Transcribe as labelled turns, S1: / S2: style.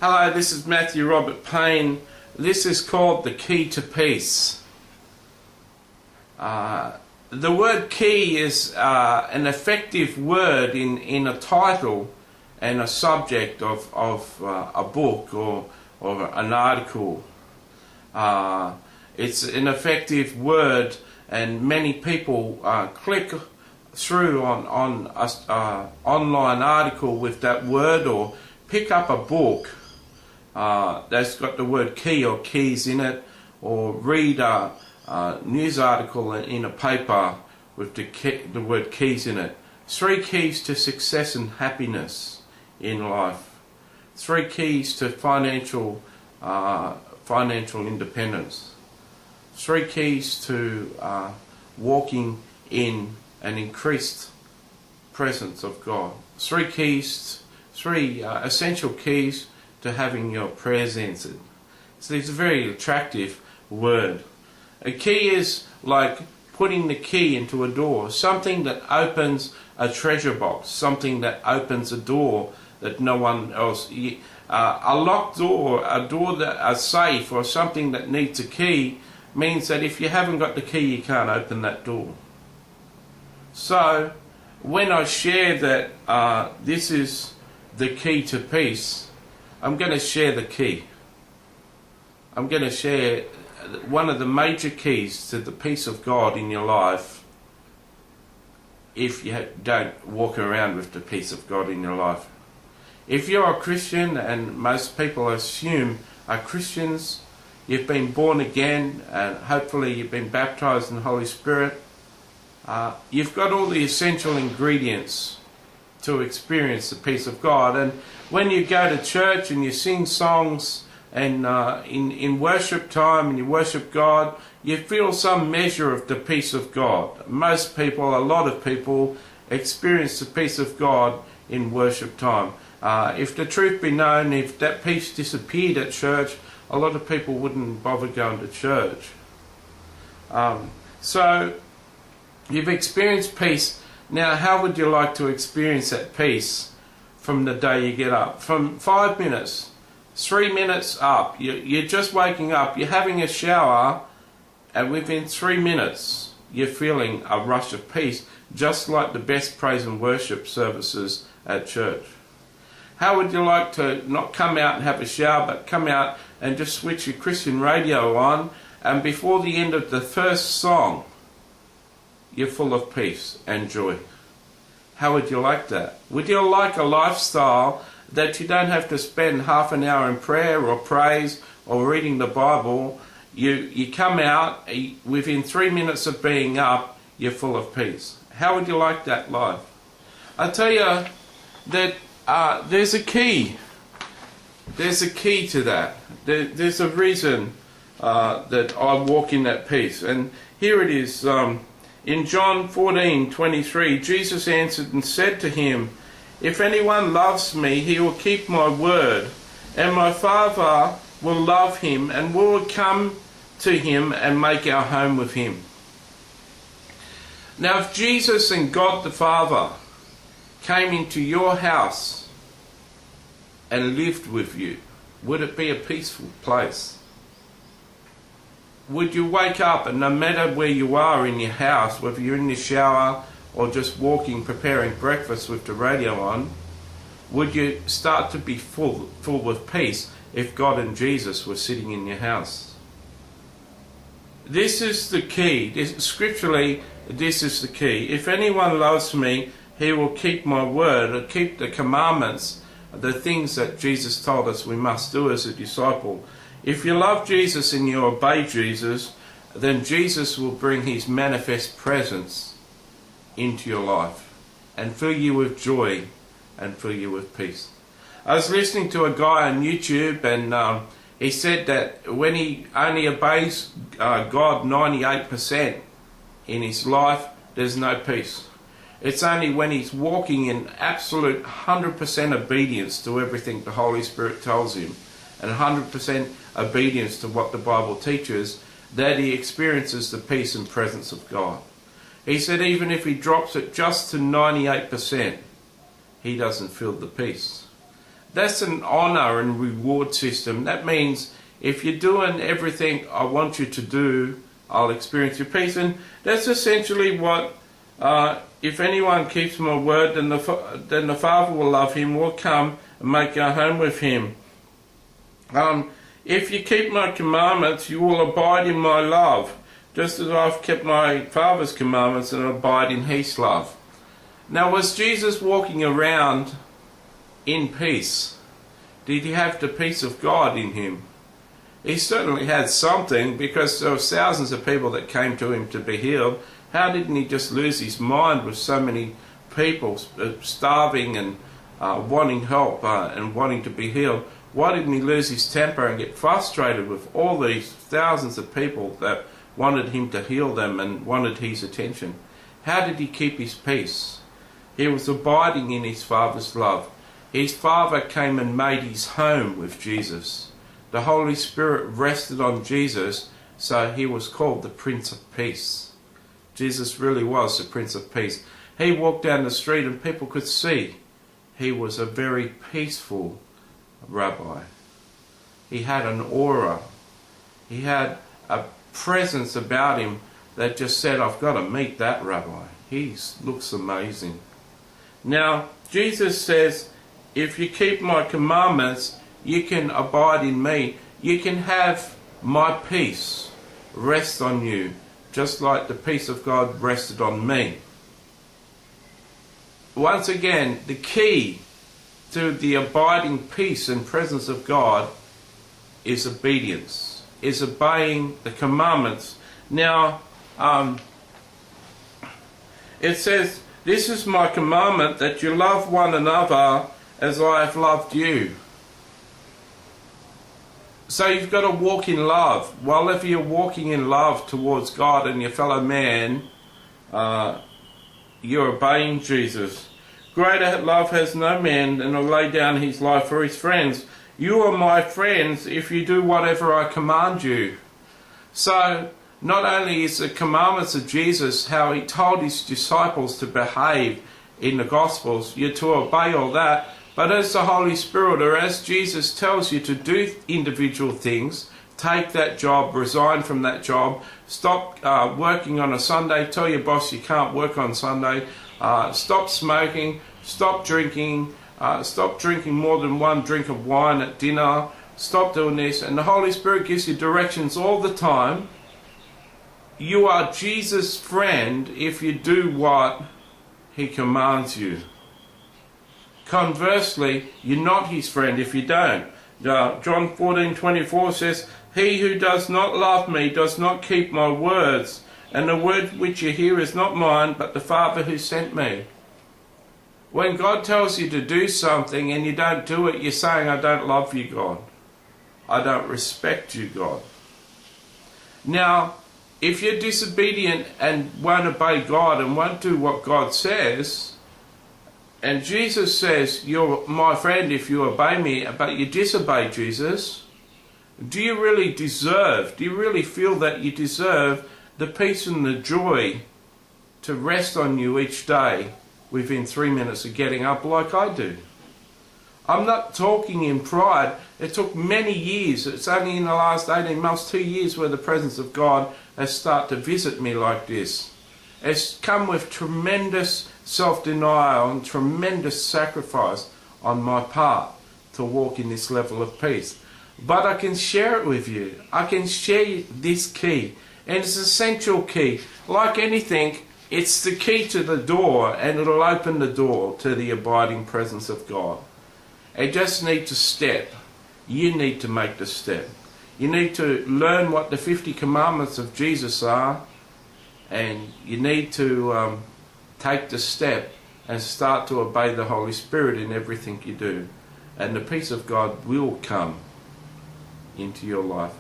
S1: Hello, this is Matthew Robert Payne. This is called The Key to Peace. The word key is an effective word in a title and a subject of a book or an article. It's an effective word, and many people click through on an online article with that word, or pick up a book that's got the word key or keys in it, or read a news article in a paper with the word keys in it. 3 keys to success and happiness in life. 3 keys to financial independence. 3 keys to walking in an increased presence of God. 3 essential keys to having your prayers answered. So it's a very attractive word. A key is like putting the key into a door, something that opens a treasure box, something that opens a door that no one else. A locked door, a safe, or something that needs a key means that if you haven't got the key, you can't open that door. So when I share that this is the key to peace, I'm going to share the key. I'm going to share one of the major keys to the peace of God in your life if you don't walk around with the peace of God in your life. If you're a Christian, and most people assume are Christians, you've been born again, and hopefully you've been baptized in the Holy Spirit, you've got all the essential ingredients to experience the peace of God. And when you go to church and you sing songs and in worship time and you worship God, you feel some measure of the peace of God. Most people, a lot of people, experience the peace of God in worship time. If the truth be known, if that peace disappeared at church, a lot of people wouldn't bother going to church. So you've experienced peace. Now, how would you like to experience that peace from the day you get up? From 5 minutes, 3 minutes up, you're just waking up, you're having a shower, and within 3 minutes, you're feeling a rush of peace, just like the best praise and worship services at church. How would you like to not come out and have a shower, but come out and just switch your Christian radio on, and before the end of the first song, you're full of peace and joy? How would you like that? Would you like a lifestyle that you don't have to spend half an hour in prayer or praise or reading the Bible? You come out, within 3 minutes of being up, you're full of peace. How would you like that life? I tell you that there's a key. There's a key to that. There's a reason that I walk in that peace. And here it is. In John 14:23, Jesus answered and said to him, "If anyone loves me, he will keep my word, and my Father will love him, and we will come to him and make our home with him." Now, if Jesus and God the Father came into your house and lived with you, would it be a peaceful place? Would you wake up, and no matter where you are in your house, whether you're in the shower or just walking, preparing breakfast with the radio on, would you start to be full with peace if God and Jesus were sitting in your house? This is the key. Scripturally, this is the key. If anyone loves me, he will keep my word, or keep the commandments, the things that Jesus told us we must do as a disciple. If you love Jesus and you obey Jesus, then Jesus will bring his manifest presence into your life and fill you with joy and fill you with peace. I was listening to a guy on YouTube, and he said that when he only obeys God 98% in his life, there's no peace. It's only when he's walking in absolute 100% obedience to everything the Holy Spirit tells him, and 100% obedience to what the Bible teaches, that he experiences the peace and presence of God. He said even if he drops it just to 98%, he doesn't feel the peace. That's an honor and reward system. That means if you're doing everything I want you to do, I'll experience your peace. And that's essentially what, if anyone keeps my word, then the Father will love him, will come and make our home with him. If you keep my commandments, you will abide in my love, just as I've kept my Father's commandments and abide in his love. Now, was Jesus walking around in peace? Did he have the peace of God in him? He certainly had something, because there were thousands of people that came to him to be healed. How didn't he just lose his mind with so many people starving and wanting help and wanting to be healed? Why didn't he lose his temper and get frustrated with all these thousands of people that wanted him to heal them and wanted his attention? How did he keep his peace? He was abiding in his Father's love. His Father came and made his home with Jesus. The Holy Spirit rested on Jesus, so he was called the Prince of Peace. Jesus really was the Prince of Peace. He walked down the street and people could see he was a very peaceful rabbi. He had an aura. He had a presence about him that just said, I've got to meet that rabbi. He looks amazing. Now, Jesus says, if you keep my commandments, you can abide in me. You can have my peace rest on you, just like the peace of God rested on me. Once again, the key to the abiding peace and presence of God is obedience, is obeying the commandments. Now, it says, this is my commandment, that you love one another as I have loved you. So you've got to walk in love. Well, if you're walking in love towards God and your fellow man, you're obeying Jesus. Greater love has no man than to lay down his life for his friends. You are my friends if you do whatever I command you. So, not only is the commandments of Jesus, how he told his disciples to behave in the Gospels, you're to obey all that, but as the Holy Spirit, or as Jesus tells you to do individual things, take that job, resign from that job, stop working on a Sunday, tell your boss you can't work on Sunday, stop smoking, stop drinking more than one drink of wine at dinner, stop doing this, and the Holy Spirit gives you directions all the time. You are Jesus' friend if you do what he commands you. Conversely, you're not his friend if you don't. John 14:24 says, he who does not love me does not keep my words, and the word which you hear is not mine, but the Father who sent me. When God tells you to do something and you don't do it, you're saying, I don't love you, God. I don't respect you, God. Now, if you're disobedient and won't obey God and won't do what God says, and Jesus says, you're my friend if you obey me, but you disobey Jesus, do you really feel that you deserve the peace and the joy to rest on you each day within 3 minutes of getting up like I do? I'm not talking in pride. It took many years. It's only in the last 18 months, 2 years, where the presence of God has started to visit me like this. It's come with tremendous self-denial and tremendous sacrifice on my part to walk in this level of peace. But I can share it with you. I can share this key. And it's an essential key. Like anything, it's the key to the door, and it'll open the door to the abiding presence of God. It just needs a step. You need to make the step. You need to learn what the 50 commandments of Jesus are, and you need to take the step and start to obey the Holy Spirit in everything you do. And the peace of God will come into your life.